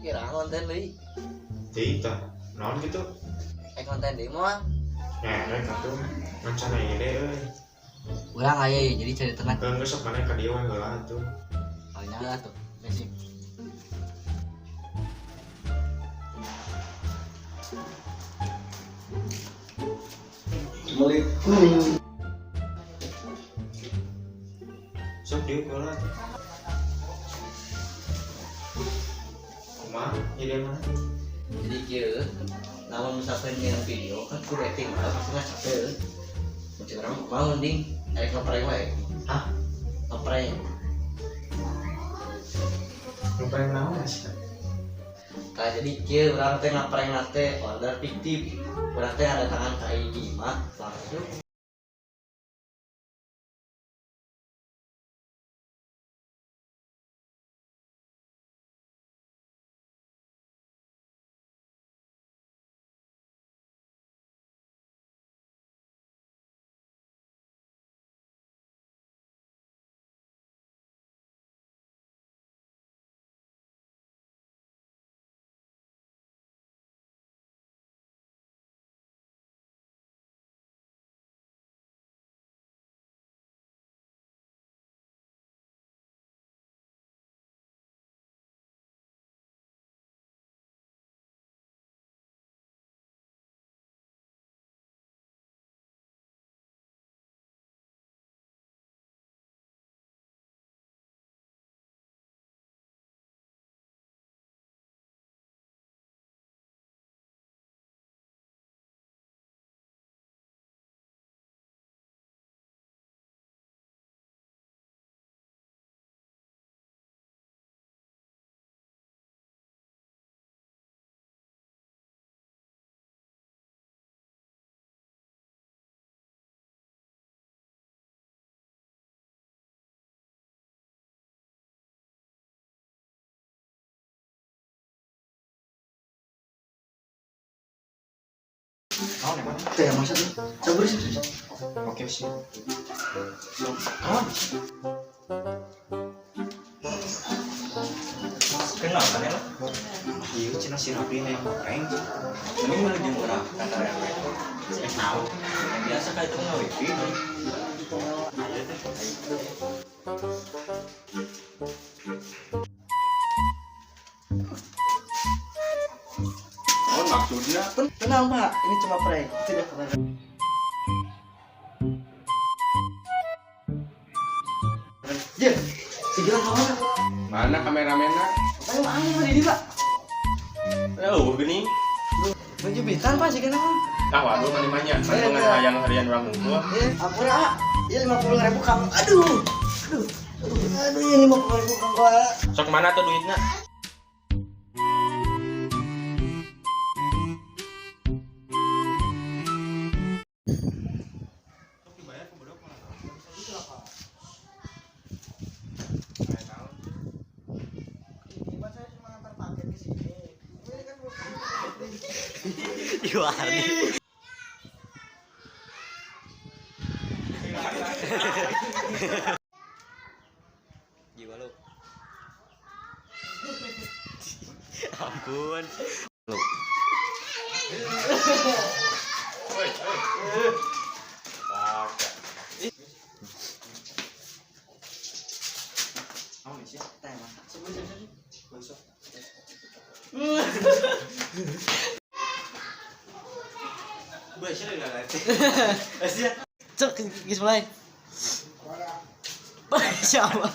kira konten deui. Jadi tah, naon gitu? Konten deui mah. Ngerek atuh, rencana ide euy. Urang aya ya jadi cerita teh. Geus sok maneh ka dieu we heula atuh. Nya tuh. Basic. Assalamualaikum. Sok dieu heula. Kumaha ide mana? Jadi kieu namun misalkan yang video kan ku rating lah pasti nggak capek. Macam orang mau mending ngeprank wae. Hah? Ngeprank. Ngeprank naon sih? Nah, jadi kieu urang teh ngeprank nate order fiktif. Urang teh ada tangan ka IG mah langsung Naon ya, Bang? Teh masa tuh. Sabar sih. Oke sih. Kenal kan ya? Iya, cina si Rapi yang ngeprank. Ini mah jeung urang kantor RW. Tahu. Biasa kayak itu mah wifi. Ayo teh. Oh, maksudnya Tenang Pak, ini cuma prank. Tidak kemarin. Jir, si Gilang kemana? mana kameramennya? Ayo mana ini Pak? Oh, gini. Menjubitan Pak si Gilang. Ah, waduh, mana dengan hayang harian orang tua. Ampun ah, ya 50.000 Kang. Aduh, ini 50.000 Kang Pak. Sok mana tuh duitnya? Iwari. Jiwa lu. Ampun. Lu. Oh, ini sih teh Mas. Besok. Biasa lah lah. Cek, guys mulai. Siapa?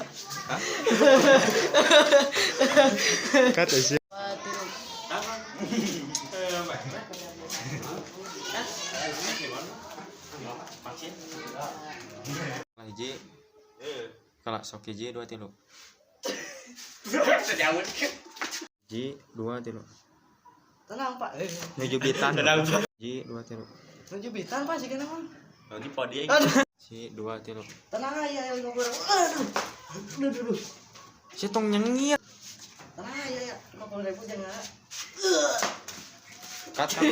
Kata sih. Hiji. Kalau sok hiji 2 3. Hiji 2 3. Tenang Pak. Nuju bitan. Hiji 2 3. Menjubitan Pak si Gilang. Lagi podi. Si 2 3. Tenang aja ya 50.000. Aduh. Si tong nyengir. Tenang aja ya 50.000 jangan. Kata.